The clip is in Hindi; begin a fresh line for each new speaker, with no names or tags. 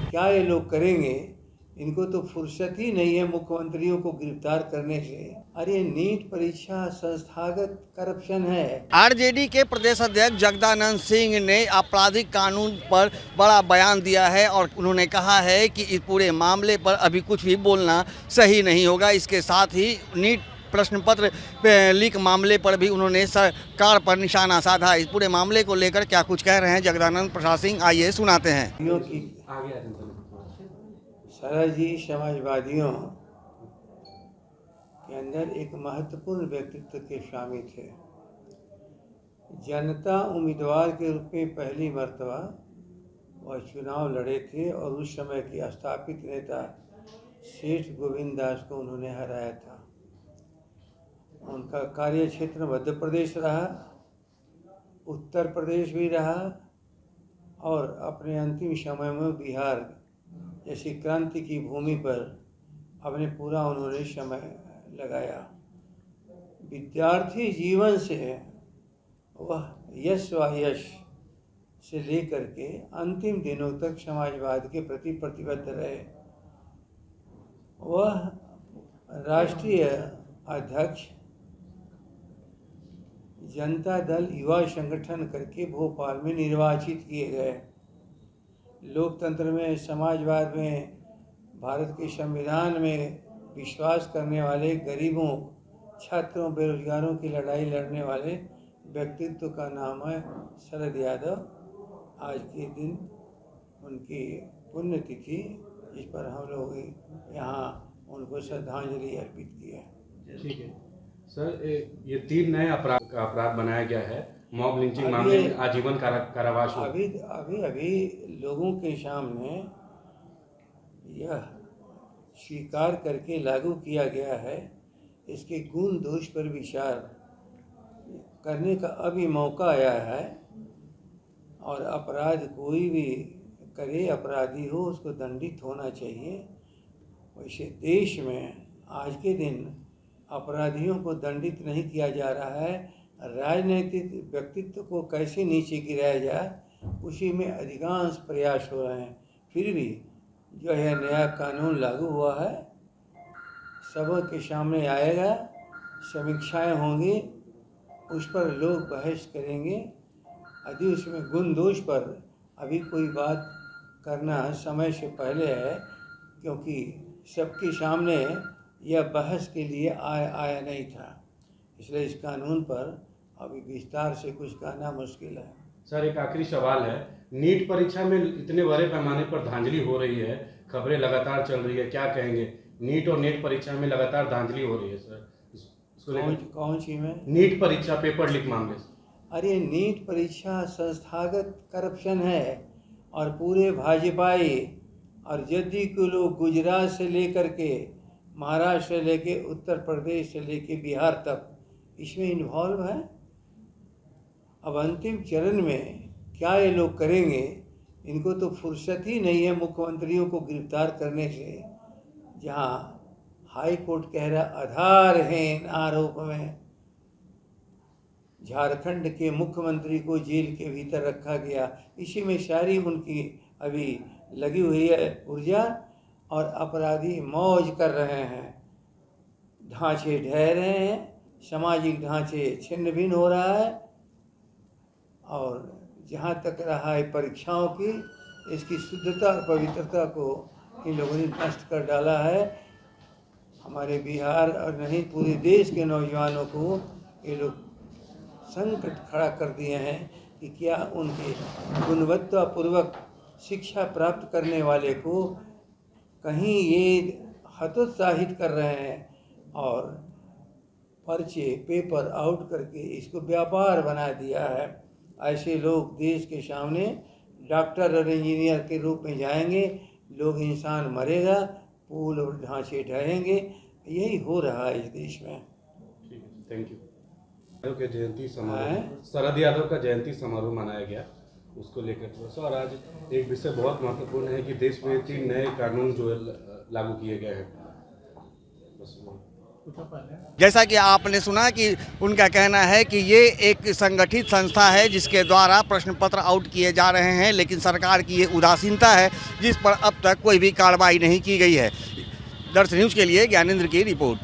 क्या ये लोग करेंगे? इनको तो फुर्सत ही नहीं है मुख्यमंत्रियों को गिरफ्तार करने से। अरे नीट परीक्षा संस्थागत करप्शन है।
आरजेडी के प्रदेश अध्यक्ष जगदानंद सिंह ने आपराधिक कानून पर बड़ा बयान दिया है और उन्होंने कहा है कि इस पूरे मामले पर अभी कुछ भी बोलना सही नहीं होगा। इसके साथ ही नीट प्रश्न पत्र लीक मामले पर भी उन्होंने सरकार पर निशाना साधा। इस पूरे मामले को लेकर क्या कुछ कह रहे हैं जगदानंद प्रसाद सिंह, आइए सुनाते हैं।
सरजी समाजवादियों के अंदर एक महत्वपूर्ण व्यक्तित्व के शामिल थे। जनता उम्मीदवार के रूप में पहली मर्तबा वह चुनाव लड़े थे और उस समय के स्थापित नेता सेठ गोविंद दास को उन्होंने हराया था। उनका कार्य क्षेत्र मध्य प्रदेश रहा, उत्तर प्रदेश भी रहा और अपने अंतिम समय में बिहार जैसी क्रांति की भूमि पर अपने पूरा उन्होंने समय लगाया। विद्यार्थी जीवन से वह यश व यश से लेकर के अंतिम दिनों तक समाजवाद के प्रति प्रतिबद्ध रहे। वह राष्ट्रीय अध्यक्ष जनता दल युवा संगठन करके भोपाल में निर्वाचित किए गए। लोकतंत्र में, समाजवाद में, भारत के संविधान में विश्वास करने वाले, गरीबों, छात्रों, बेरोजगारों की लड़ाई लड़ने वाले व्यक्तित्व का नाम है शरद यादव। आज के दिन उनकी पुण्यतिथि, जिस पर हम लोग यहाँ उनको श्रद्धांजलि अर्पित की है।
ठीक है सर, ये 3 नए अपराध का अपराध बनाया गया है। मॉब लिंचिंग मामले में आजीवन कारावास।
अभी लोगों के सामने यह स्वीकार करके लागू किया गया है। इसके गुण दोष पर विचार करने का अभी मौका आया है और अपराध कोई भी करे, अपराधी हो, उसको दंडित होना चाहिए। वैसे देश में आज के दिन अपराधियों को दंडित नहीं किया जा रहा है। राजनीतिक व्यक्तित्व को कैसे नीचे गिराया जाए, उसी में अधिकांश प्रयास हो रहे हैं। फिर भी जो है नया कानून लागू हुआ है, सबों के सामने आएगा, समीक्षाएं होंगी, उस पर लोग बहस करेंगे। यदि उसमें गुण दोष पर अभी कोई बात करना समय से पहले है, क्योंकि सबके सामने यह बहस के लिए आया नहीं था। इसलिए इस कानून पर अभी विस्तार से कुछ कहना मुश्किल है।
सर, एक आखिरी सवाल है। नीट परीक्षा में इतने बड़े पैमाने पर धांधली हो रही है, खबरें लगातार चल रही है, क्या कहेंगे? नीट और नेट परीक्षा में लगातार धांधली हो रही है सर,
कौन सी में?
नीट परीक्षा पेपर लीक मामले से।
अरे नीट परीक्षा संस्थागत करप्शन है और पूरे भाजपाई और जदयू के लोग गुजरात से लेकर के महाराष्ट्र से लेके उत्तर प्रदेश से लेके बिहार तक इसमें इन्वॉल्व है। अब अंतिम चरण में क्या ये लोग करेंगे? इनको तो फुर्सत ही नहीं है मुख्यमंत्रियों को गिरफ्तार करने से। जहां हाई कोर्ट कह रहा आधारहीन आरोप में झारखंड के मुख्यमंत्री को जेल के भीतर रखा गया, इसी में सारी उनकी अभी लगी हुई है ऊर्जा और अपराधी मौज कर रहे हैं। ढांचे ढह रहे हैं, सामाजिक ढांचे छिन्न भिन्न हो रहा है और जहाँ तक रहा है परीक्षाओं की, इसकी शुद्धता और पवित्रता को इन लोगों ने नष्ट कर डाला है। हमारे बिहार और नहीं पूरे देश के नौजवानों को ये लोग संकट खड़ा कर दिए हैं कि क्या उनके गुणवत्तापूर्वक शिक्षा प्राप्त करने वाले को कहीं ये हतोत्साहित कर रहे हैं और पर्चे पेपर आउट करके इसको व्यापार बना दिया है। ऐसे लोग देश के सामने डॉक्टर और इंजीनियर के रूप में जाएंगे, लोग इंसान मरेगा, पुल और ढांचे ढहेंगे। यही हो रहा है इस देश में।
ठीक है, थैंक यू। के जयंती समारोह, शरद यादव का जयंती समारोह मनाया गया, उसको लेकर थोड़ा सा। और आज एक विषय बहुत महत्वपूर्ण है कि देश में 3 नए कानून जो लागू किए गए हैं। बस
जैसा कि आपने सुना कि उनका कहना है कि ये एक संगठित संस्था है जिसके द्वारा प्रश्न पत्र आउट किए जा रहे हैं, लेकिन सरकार की ये उदासीनता है जिस पर अब तक कोई भी कार्रवाई नहीं की गई है। दर्शन न्यूज़ के लिए ज्ञानेंद्र की रिपोर्ट।